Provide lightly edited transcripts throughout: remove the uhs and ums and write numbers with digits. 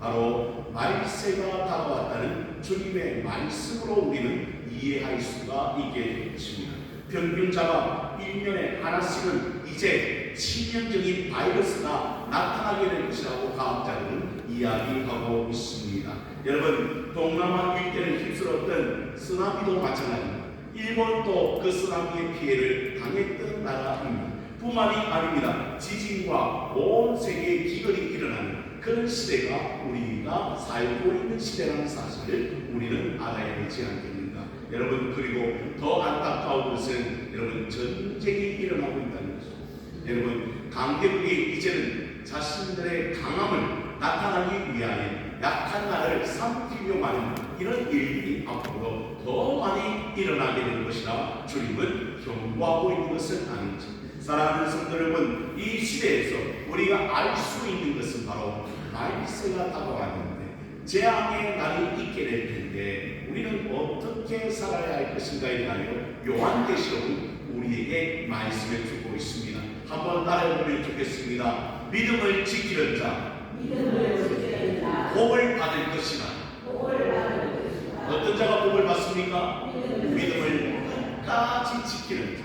바로 말세가 다가왔다는 주님의 말씀으로 우리는 이해할 수가 있게 되었습니다. 평균자가 1년에 하나씩은 이제 치명적인 바이러스가 나타나게 될 것이라고 과학자들은 이야기하고 있습니다. 여러분, 동남아 일대를 휩쓸었던 쓰나미도 마찬가지입니다. 일본도 그 쓰나미의 피해를 당했던 나라입니다. 뿐만이 아닙니다. 지진과 온 세계의 기근이 일어나는 그런 시대가 우리가 살고 있는 시대라는 사실을 우리는 알아야 되지 않겠는가. 여러분, 그리고 더 안타까운 것은 여러분, 전쟁이 일어나고 있다는 것입니다. 여러분, 강대국이 이제는 자신들의 강함을 나타나기 위하여 약한 나라를 삼키려고 하는 이런 일들이 앞으로 더 많이 일어나게 될 것이라 주님은 경고하고 있는 것은 아닌지. 사랑하는 성도 여러분, 이 시대에서 우리가 알 수 있는 것은 바로 말세가 다가왔는데 재앙의 날이 있게 될 텐데 우리는 어떻게 살아야 할 것인가에 대하여 요한계시록은 우리에게 말씀해 주고 있습니다. 한번 따라해보면 좋겠습니다. 믿음을 지키는 자, 복을 받을 것이다. 어떤 자가 복을 받습니까? 믿음을 끝까지 지키는 자.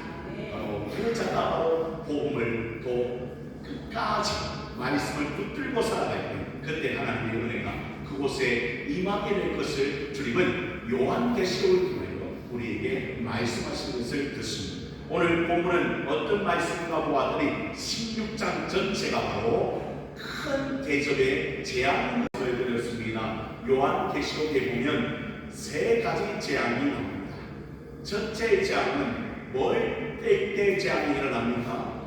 바로 그 자가 바로 복음을 또 끝까지 말씀을 붙들고 살아갈 때 그때 하나님의 은혜가 그곳에 임하게 될 것을 주님은 요한계시록을 통하여 우리에게 말씀하시는 것을 듣습니다. 오늘 본문은 어떤 말씀인가 보았더니 16장 전체가 바로 큰 대접의 재앙을 보여드렸습니다. 요한계시록에 보면 세 가지 재앙이 나옵니다. 첫째 재앙은 뭘 뗄 때 재앙이 일어납니까?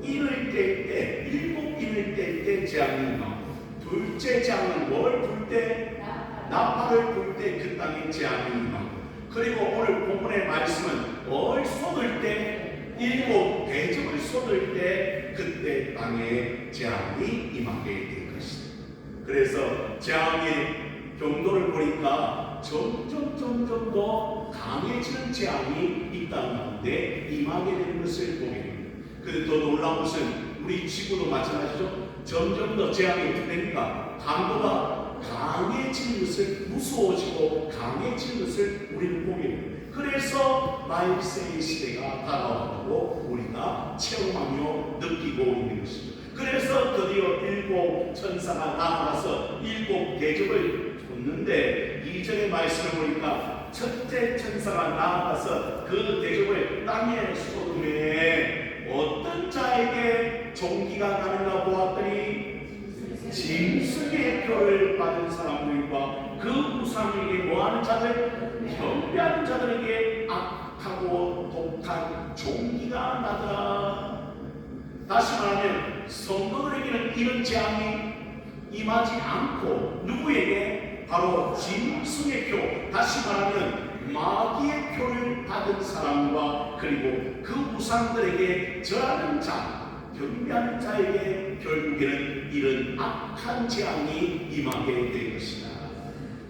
인을 뗄 때, 일곱 인을 뗄 때 재앙이 일어납니다. 둘째 재앙은 뭘 불 때? 나팔을 불 때 그 땅에 재앙이 일어납니다. 그리고 오늘 본문의 말씀은 뭘 쏟을 때? 일곱 대접을 쏟을 때 그때 땅에 재앙이 임하게 될 것입니다. 그래서 재앙의 경도를 보니까 점점 더 강해지는 재앙이 이 땅 가운데 임하게 되는 것을 보게 됩니다. 그런데 더 놀라운 것은 우리 지구도 마찬가지죠. 점점 더 재앙이 어떻게 됩니까? 강도가 강해지는 것을, 무서워지고 강해지는 것을 우리는 보게 됩니다. 그래서 말세의 시대가 다가왔다고 우리가 체험하며 느끼고 있는 것입니다. 그래서 드디어 일곱 천사가 나타나서 일곱 대접을 줬는데 이전의 말씀을 보니까 첫째 천사가 나타나서 그 대접을 땅에 쏟음에 어떤 자에게 종기가 나는가 보았더니 짐승의 표를 받은 사람들과 그 우상에게 뭐하는 자들, 경배하는 자들에게 악하고 독한 종기가 나더라. 다시 말하면 성도들에게는 이런 재앙이 임하지 않고 누구에게? 바로 짐승의 표, 다시 말하면 마귀의 표를 받은 사람과 그리고 그 우상들에게 절하는 자, 경배하는 자에게 결국에는 이런 악한 재앙이 임하게 될 것이다.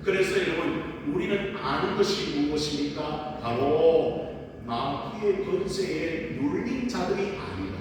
그래서 여러분, 우리는 아는 것이 무엇입니까? 바로 마귀의 권세에 눌린 자들이 아니다.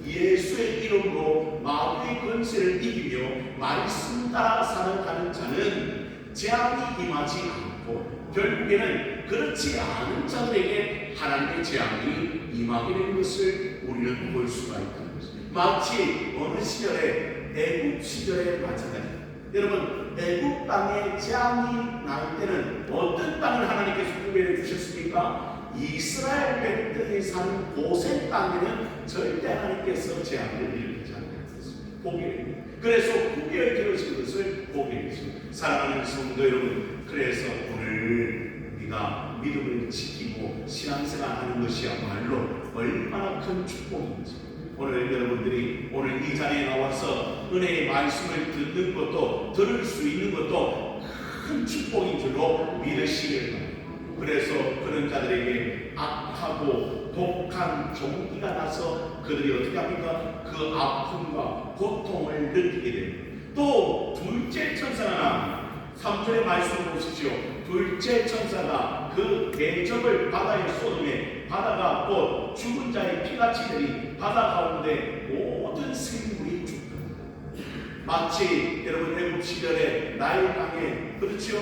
예수의 이름으로 마귀의 권세를 이기며 말씀 따라 살아가는 자는 재앙이 임하지 않고 결국에는 그렇지 않은 자들에게 하나님의 재앙이 임하게 되는 것을 우리는 볼 수가 있다는 것입니다. 마치 어느 시절에 애국 시절에 마찬가지입니다. 여러분, 애국 땅에 재앙이 날 때는 어떤 땅을 하나님께서 구별해 주셨습니까? 이스라엘 백성이 사는 고센 땅에는 절대 하나님께서 재앙을 일으키지 않았습니다. 보게. 그래서 구별되어진 것을 보게 되십니다. 사랑하는 성도 여러분, 그래서 오늘 우리가 믿음을 지키고 신앙생활하는 것이야말로 얼마나 큰 축복인지. 오늘 여러분들이 오늘 이 자리에 나와서 은혜의 말씀을 듣는 것도 들을 수 있는 것도 큰 축복인 줄로 믿으시길 바랍니다. 그래서 그런 자들에게 악하고 독한 종기가 나서 그들이 어떻게 합니까? 그 아픔과 고통을 느끼게 됩니다. 또 둘째 천사가 나옵니다. 3절의 말씀을 보십시오. 둘째 천사가 그 대접을 바다에 쏟음에 바다가 곧 죽은 자의 피같이 되니 바다 가운데 모든 생물이 죽더라. 마치 여러분 애굽 시절에 나일 강에 그렇죠?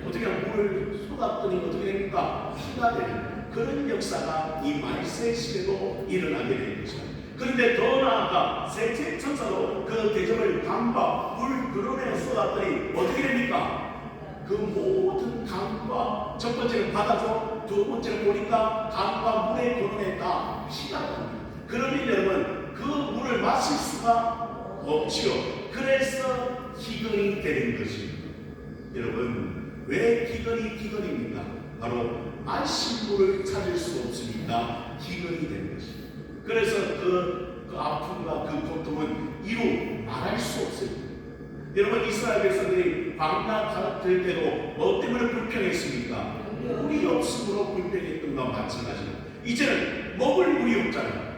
어떻게 물을 쏟았더니 어떻게 됩니까? 피가 되는 그런 역사가 이 말세 시대도 일어나게 되는 것입니다. 그런데 더 나아가 셋째 천사도 그 대접을 강과 물 그런에 쏟았더니 어떻게 됩니까? 그 모든 강과 첫 번째는 바다죠. 두 번째는 보니까 강과 물의 근원에 다 피가 납니다. 그러니 여러분 그 물을 마실 수가 없지요. 그래서 기근이 되는 것입니다. 여러분 왜 기근입니까? 바로 마실 물을 찾을 수 없으니까 기근이 되는 것입니다. 그래서 그 아픔과 그 고통은 이루 말할 수 없어요. 여러분 이스라엘 백성들이 광야 갈 때도 뭐 때문에 불평했습니까? 물이 없으므로 불평했던 것과 마찬가지로 이제는 먹을 물이 없잖아요.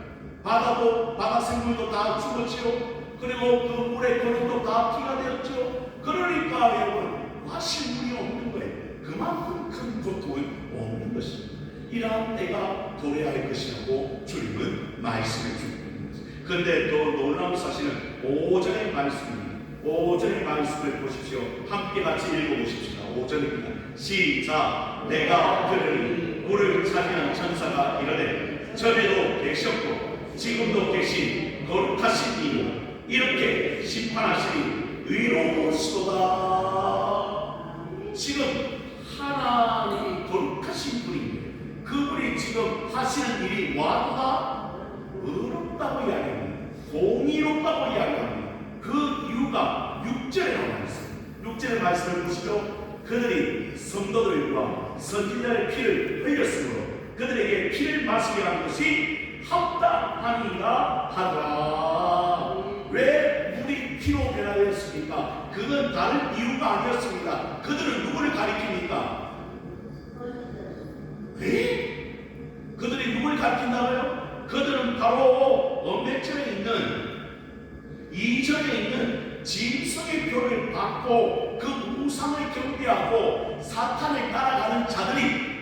바다 생물도 다 죽었지요. 그리고 그 물의 근원도 다 피가 되었죠. 그러니까 여러분 마실 물이 없는 거예요. 그만큼 큰 고통은 없는 것입니다. 이러한 때가 도래할 것이라고 주님은 말씀해 주십니다. 그런데 또 놀라운 사실은 5절의 말씀입니다. 5절의 말씀을 보십시오. 함께 같이 읽어보십시다. 5절입니다. 시작. 내가 들으니 물을 차지한 천사가 이르되 전에도 계셨고 지금도 계신 거룩하신 이요 이렇게 심판하시니 의로우시도다. 지금 하나님이 거룩하신 분입니다. 그분이 지금 하시는 일이 와도다 의롭다고 이야기합니다. 공의롭다고 이야기합니다. 그 이유가 6절에 나와 있습니다. 6절의 말씀을 보시죠. 그들이 성도들과 선지자의 피를 흘렸으므로 그들에게 피를 마시게 한 것이 합당하니라 하더라. 왜 물이 피로 변화되었습니까? 그건 다른 이유가 아니었습니다. 그들은 누구를 가리킵니까? 네? 그들이 누굴 가리킨다고요? 그들은 바로 맨 처음에 있는 2절에 있는 짐승의 표를 받고 그 우상을 경배하고 사탄을 따라가는 자들이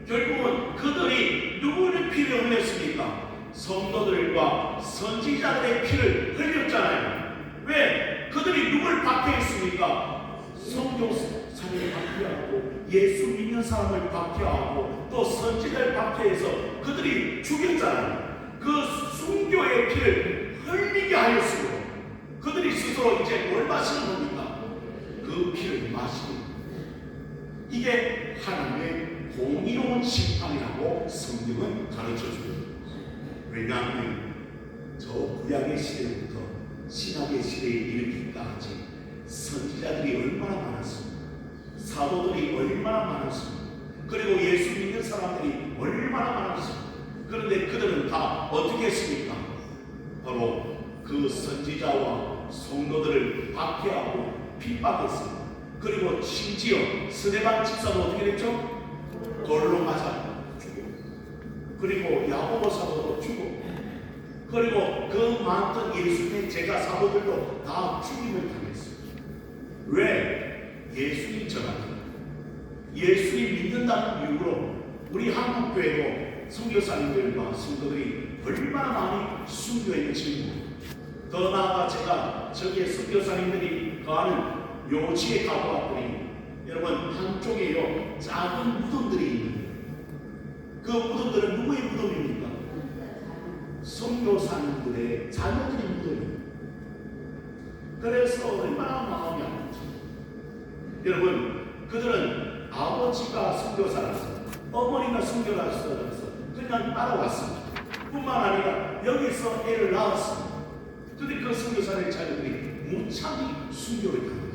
결국은 그들이 누구의 피를 흘렸습니까? 성도들과 선지자들의 피를 흘렸잖아요. 왜? 그들이 누굴 박해했습니까? 선교사를 박해하고 예수 믿는 사람을 박해하고 또 선지자를 박해해서 그들이 죽였잖아요. 그 순교의 피를 흘리게 하였으므로 그들이 스스로 이제 뭘 마시는 겁니까? 그 피를 마시는 겁니다. 이게 하나님의 공의로운 심판이라고 성경은 가르쳐줍니다. 왜냐하면 저 구약의 시대부터 신약의 시대에 이르기까지 선지자들이 얼마나 많았습니까? 사도들이 얼마나 많았습니까? 그리고 예수 믿는 사람들이 얼마나 많았습니까? 그런데 그들은 다 어떻게 했습니까? 바로 그 선지자와 성도들을 박해하고 핍박했습니다. 그리고 심지어 스데반 집사도 어떻게 됐죠? 돌로 맞아 죽고, 그리고 야고보 사도도 죽고, 그리고 그 많던 예수님의 제자 사도들도 다 죽임을 당했어요. 왜? 예수님 전하는 예수님 믿는다는 이유로 우리 한국교회도 선교사님들과 성도들이 얼마나 많이 순교했는지 모릅니다. 더 나아가 제가 저기에 선교사님들이 거하는 묘지에 가보았더니 여러분 한쪽에요 작은 무덤들이 있는데 그 무덤들은 누구의 무덤입니까? 선교사님들의 자녀들의 무덤입니다. 그래서 얼마나 마음이 아프죠. 여러분 그들은 아버지가 선교사라서 어머니가 선교사라서 그냥 따라왔습니다. 뿐만 아니라 여기서 애를 낳았습니다. 그런데 그 선교사의 자녀들이 무참히 순교를 당했습니다.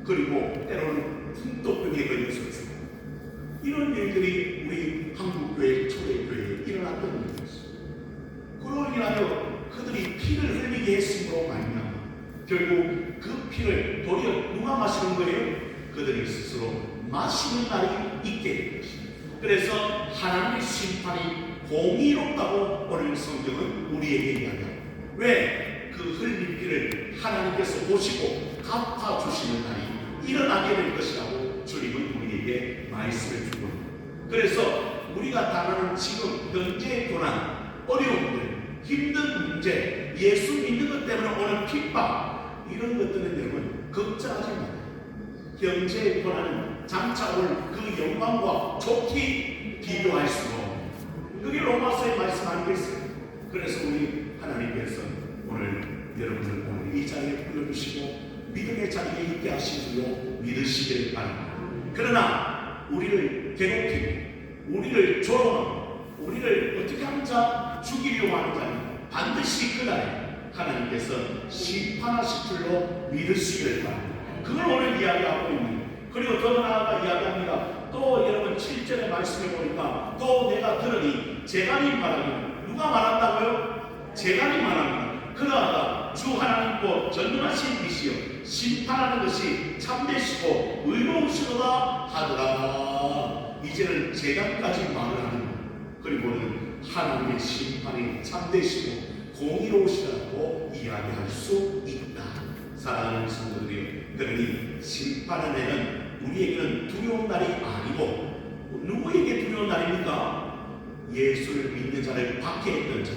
그리고 때로는 풍토병에 걸려서 이런 일들이 우리 한국교회 초대교회에 일어났던 일이었습니다. 그로 인하여 그들이 피를 흘리게 했음으로 말미암아 결국 그 피를 도리어 누가 마시는 거예요? 그들이 스스로 마시는 날이 있게 된 것입니다. 그래서 하나님의 심판이 공의롭다고 오늘 성경은 우리에게 이야기합니다. 왜? 그 흘린 피를 하나님께서 보시고 갚아주시는 날이 일어나게 될 것이라고 주님은 우리에게 말씀해 주고, 그래서 우리가 당하는 지금 현재의 고난, 어려움들, 힘든 문제, 예수 믿는 것 때문에 오는 핍박, 이런 것들은 여러분 걱정하지 마세요. 경제의 고난은 장차 올 그 영광과 좋게 비교할 수가 없는, 그게 로마서의 말씀 아니겠어요? 그래서 우리 하나님께서 오늘 여러분을 오늘 이 자리에 불러주시고 믿음의 자리에 있게 하신 줄로 믿으시기를 바랍니다. 그러나 우리를 괴롭히고 우리를 조롱하고 우리를 어떻게 하는 자, 죽이려고 하는 자는 반드시 그날에 하나님께서 심판하실 줄로 믿으시기를 바랍니다. 그걸 오늘 이야기하고 있는, 그리고 더 나아가 이야기합니다. 또 여러분 7절의 말씀에 보니까 또 내가 들으니 재간이 말하기를, 누가 말한다고요? 재간이 말합니다. 그러하다 주 하나님께 전능하신 이시여 심판하는 것이 참되시고 의로우시도다 하더라. 이제는 재간까지 말을 하는, 그리고는 하나님의 심판이 참되시고 공의로우시다고 이야기할 수 있다. 사랑하는 성도들이여, 그러니 심판의 날은 우리에게는 두려운 날이 아니고, 누구에게 두려운 날입니까? 예수를 믿는 자를 박해했던 자,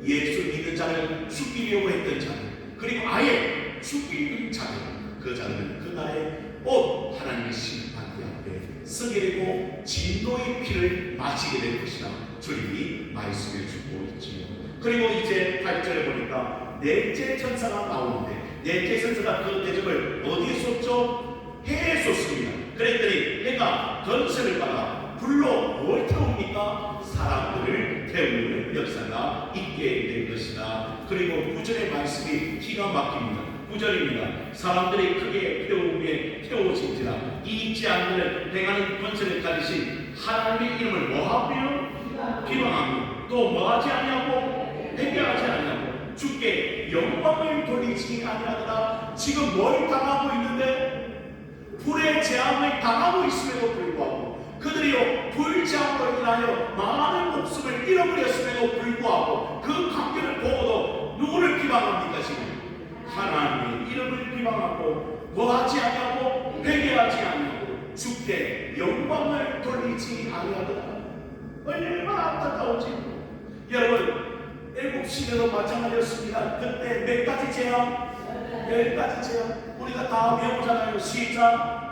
예수 믿는 자를 죽이려고 했던 자, 그리고 아예 죽이는 자들, 그 자들은 그날에 꼭 하나님의 심판대 앞에 서게 되고 진노의 피를 마시게 될 것이라 주님이 말씀해 주고 있지요. 그리고 이제 8절에 보니까 넷째 천사가 나오는데, 넷째 천사가 그 대접을 어디에 쏟죠? 해에 쏟습니다. 그랬더니 해가 건설을 받아 불로 뭘 태웁니까? 사람들을 태우는 역사가 있게 될 것이다. 그리고 9절의 말씀이 기가 막힙니다. 9절입니다. 사람들이 크게 태워진지라 잊지 않는 행하는 권세를 가지신 하나님의 이름을 뭐하며? 비방하며, 또 뭐하지 않냐고? 회개하지 않냐고, 주께 영광을 돌리지 아니하더라. 지금 뭘 당하고 있는데? 불의 재앙을 당하고 있음에도 불구하고, 그들이요 불재앙으로 인하여 많은 목숨을 잃어버렸음에도 불구하고 그 관계를 보고도 누구를 비방합니까? 지금 하나님의 이름을 비방하고 뭐하지 않냐고? 회개하지 않냐고, 주께 영광을 돌리지 아니하더라. 얼마나 안타까운지. 여러분, 일곱 시대도 마찬가지였습니다. 그때 몇 가지 재앙? 10가지 재앙. 우리가 다 외우잖아요. 시작.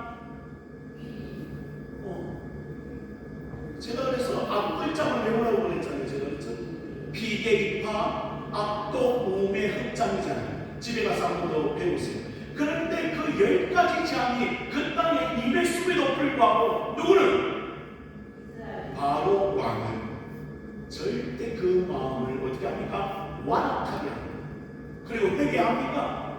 제가 그래서 앞글자만 외우라고 그랬잖아요. 제가 그랬죠. 비계기파, 악독, 우매, 흑장이잖아요. 집에 가서 한 번 더 배우세요. 그런데 그 10가지 재앙이 그 땅에 임했음에도 불구하고 누구는? 바로 왕은 절대 그 마음을 어떻게 합니까? 완악하게 합니다. 그리고 회개합니까?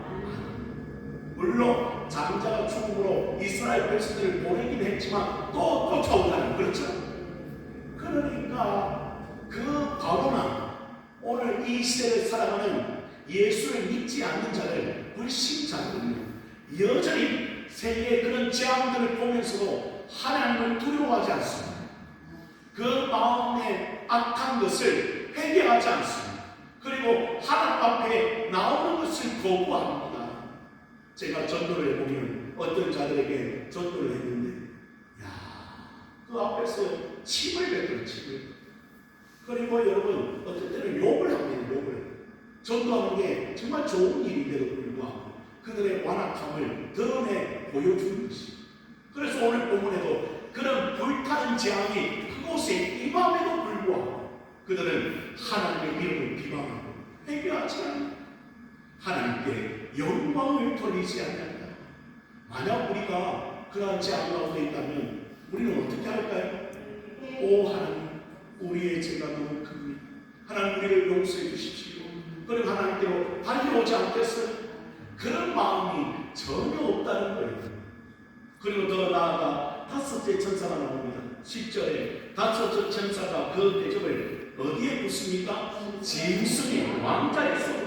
물론 장자가 죽음으로 이스라엘 백성들을 보내긴 했지만 또 쫓아오잖아요. 그렇죠? 그러니까 그 바로나 오늘 이 시대를 살아가는 예수를 믿지 않는 자를 불신자들은요, 여전히 세계의 그런 재앙들을 보면서도 하나님을 두려워하지 않습니다. 그 마음에 악한 것을 회개하지 않습니다. 그리고 하나님 앞에 나오는 것을 거부합니다. 제가 전도를 해보면 어떤 자들에게 전도를 했는데, 그 앞에서 침을 뱉어요. 침을. 그리고 여러분, 어떤 때는 욕을 합니다. 욕을. 전도하는 게 정말 좋은 일인데도 불구하고 그들의 완악함을 드러내 보여주는 것이. 그래서 오늘 본문에도 그런 불타는 재앙이 그곳에 임함에도 불구하고 그들은 하나님의 이름을 비방하고 회개하지 않는다. 하나님께 영광을 돌리지 않는다. 만약 우리가 그러한 재앙 가운데 있다면 우리는 어떻게 할까요? 오 하나님, 우리의 죄가 너무 큽니다. 하나님, 우리를 용서해 주십시오. 그리고 하나님께로 달려오지 않겠어요? 그런 마음이 전혀 없다는 거예요. 그리고 더 나아가 다섯째 천사가 나옵니다. 10절에 다섯째 천사가 그 대접을 어디에 붙습니까? 짐승의 왕자에서.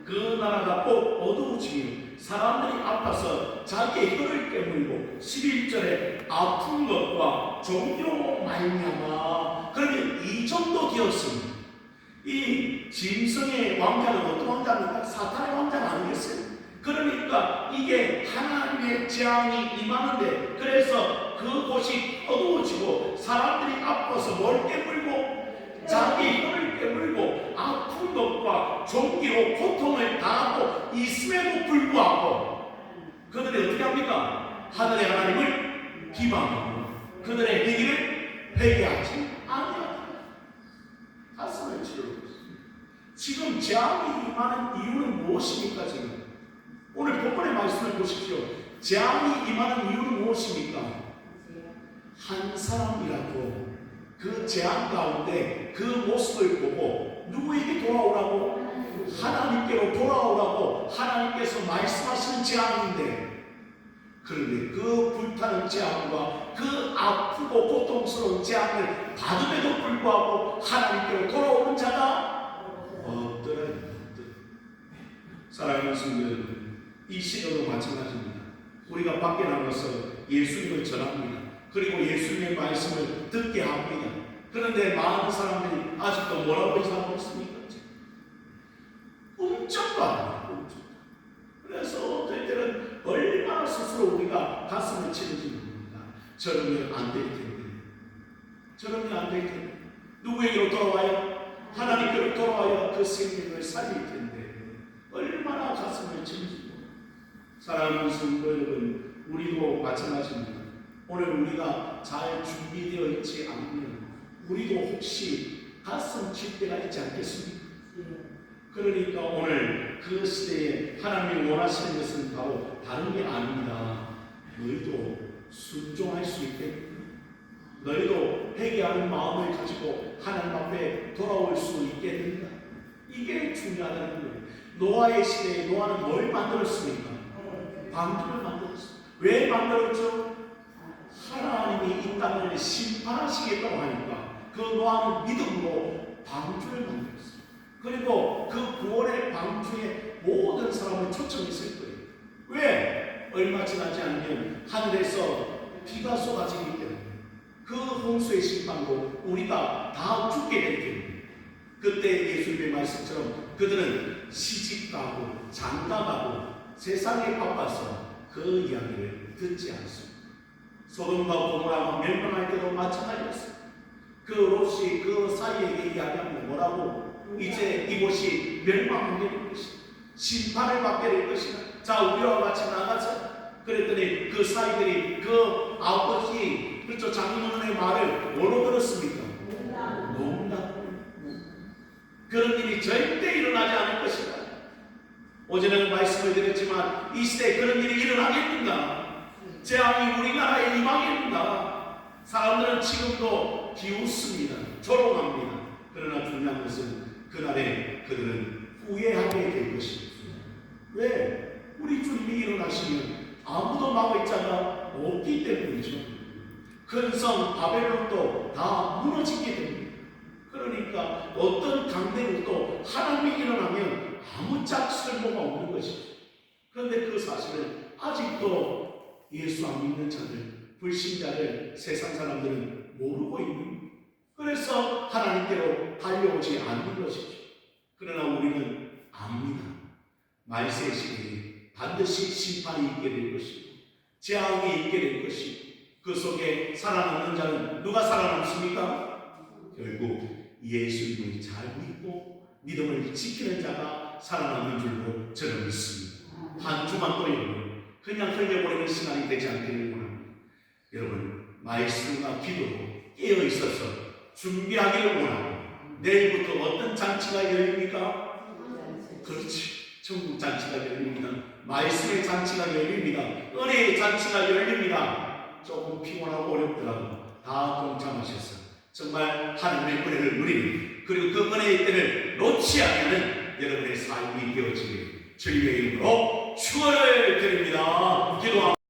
그 나라가 꼭 어두워지며 사람들이 아파서 자기의 혀를 깨물고, 11절에 아픈 것과 종교로 말미암아. 그러면 이 정도 되었습니다. 이 짐승의 왕자는 어떤 왕자입니까? 사탄의 왕자가 아니겠어요? 그러니까 이게 하나님의 재앙이 임하는데, 그래서 그곳이 어두워지고 사람들이 아파서 뭘 깨물고 자기 혀를 깨물고 아픈 것과 종기로 고통을 당하고 있음에도 불구하고 그들이 어떻게 합니까? 하늘의 하나님을 비방하고 그들의 행위를 회개하지 아니하다. 가슴을 치르고 있습니다. 지금 재앙이 임하는 이유는 무엇입니까? 지금 오늘 본문의 말씀을 보십시오. 재앙이 임하는 이유는 무엇입니까? 한 사람이라도 그 재앙 가운데 그 모습을 보고 누구에게 돌아오라고? 하나님께로 돌아오라고 하나님께서 말씀하시는 재앙인데, 그런데 그 불타는 재앙과 그 아프고 고통스러운 재앙을 받음에도 불구하고 하나님께로 돌아오는 자가 없더라. 사랑하는 성도 여러분, 이 시대도 마찬가지입니다. 우리가 밖에 나가서 예수님을 전합니다. 그리고 예수님의 말씀을 듣게 합니다. 그런데 많은 사람들이 아직도 뭐라고 인사하고 있습니까? 꿈쩍도 안 해요. 그래서 어떨 때는 얼마나 스스로 우리가 가슴을 치는지 모릅니다. 저러면 안 될 텐데, 저러면 안 될 텐데, 누구에게로 돌아와요? 하나님께로 돌아와야 그 생명을 살릴 텐데 얼마나 가슴을 치는지 모릅니다. 사랑하는 성도 여러분, 우리도 마찬가지입니다. 오늘 우리가 잘 준비되어 있지 않으면 우리도 혹시 가슴 칠 때가 있지 않겠습니까? 그러니까 오늘 그 시대에 하나님이 원하시는 것은 바로 다른 게 아닙니다. 너희도 순종할 수 있게, 너희도 회개하는 마음을 가지고 하나님 앞에 돌아올 수 있게 된다. 이게 중요하다는 거예요. 노아의 시대에 노아는 뭘 만들었습니까? 방주를 만들었습니다. 왜 만들었죠? 하나님이 이 땅을 심판하시겠다고 하니까 그 노아는 믿음으로 방주를 만들었습니다. 그리고 그 구원의 방주에 모든 사람을 초청했을 거예요. 왜? 얼마 지나지 않으면 하늘에서 비가 쏟아지기 때문에 그 홍수의 심판으로 우리가 다 죽게 될 때문에, 그때 예수님의 말씀처럼 그들은 시집가고 장가가고 세상에 바빠서 그 이야기를 듣지 않습니다. 소돔과 고모라가 멸망할 때도 마찬가지였습니다. 그 롯이 그 사이에게 이야기하면 뭐라고? 이제 이곳이 멸망하게 될 것이다. 심판을 받게 될 것이다. 자, 우리와 같이 나가자. 그랬더니 그 사이들이 그 아버지, 그렇죠, 장로의 말을 뭐로 들었습니까? 농담. 그런 일이 절대 일어나지 않을 것이다. 어제는 말씀을 드렸지만 이 시대에 그런 일이 일어나겠는가? 재앙이 우리나라에 임하겠는가? 사람들은 지금도 비웃습니다. 조롱합니다. 그러나 중요한 것은 그날에 그들은 후회하게 될 것입니다. 왜? 우리 주님이 일어나시면 아무도 막을 자가 없기 때문이죠. 큰 성 바벨론도 다 무너지게 됩니다. 그러니까 어떤 강대국도 하나님이 일어나면 아무짝 쓸모가 없는 것이죠. 그런데 그 사실을 아직도 예수 안 믿는 자들, 불신자들, 세상 사람들은 모르고 있는, 그래서 하나님께로 달려오지 않는 것이죠. 그러나 우리는 압니다. 말세의 시대에 반드시 심판이 있게 될 것이고 재앙이 있게 될 것이고, 그 속에 살아남는 자는 누가 살아남습니까? 결국 예수님을 잘 믿고 믿음을 지키는 자가 살아남는 줄로 저는 믿습니다. 한 주만 또 여러분 그냥 흘려버리는 시간이 되지 않기를 원합니다. 여러분 말씀과 기도로 깨어 있어서 준비하기를 원하고, 내일부터 어떤 잔치가 열립니까? 그렇지, 천국 잔치가 열립니다. 말씀의 잔치가 열립니다. 은혜의 잔치가 열립니다. 조금 피곤하고 어렵더라도 다 동참하셔서 정말 하나님의 은혜를 누리는, 그리고 그 은혜의 때를 놓지 않는 여러분의 삶이 되어지길 주님의 이름으로 축원을 드립니다. 기도합니다.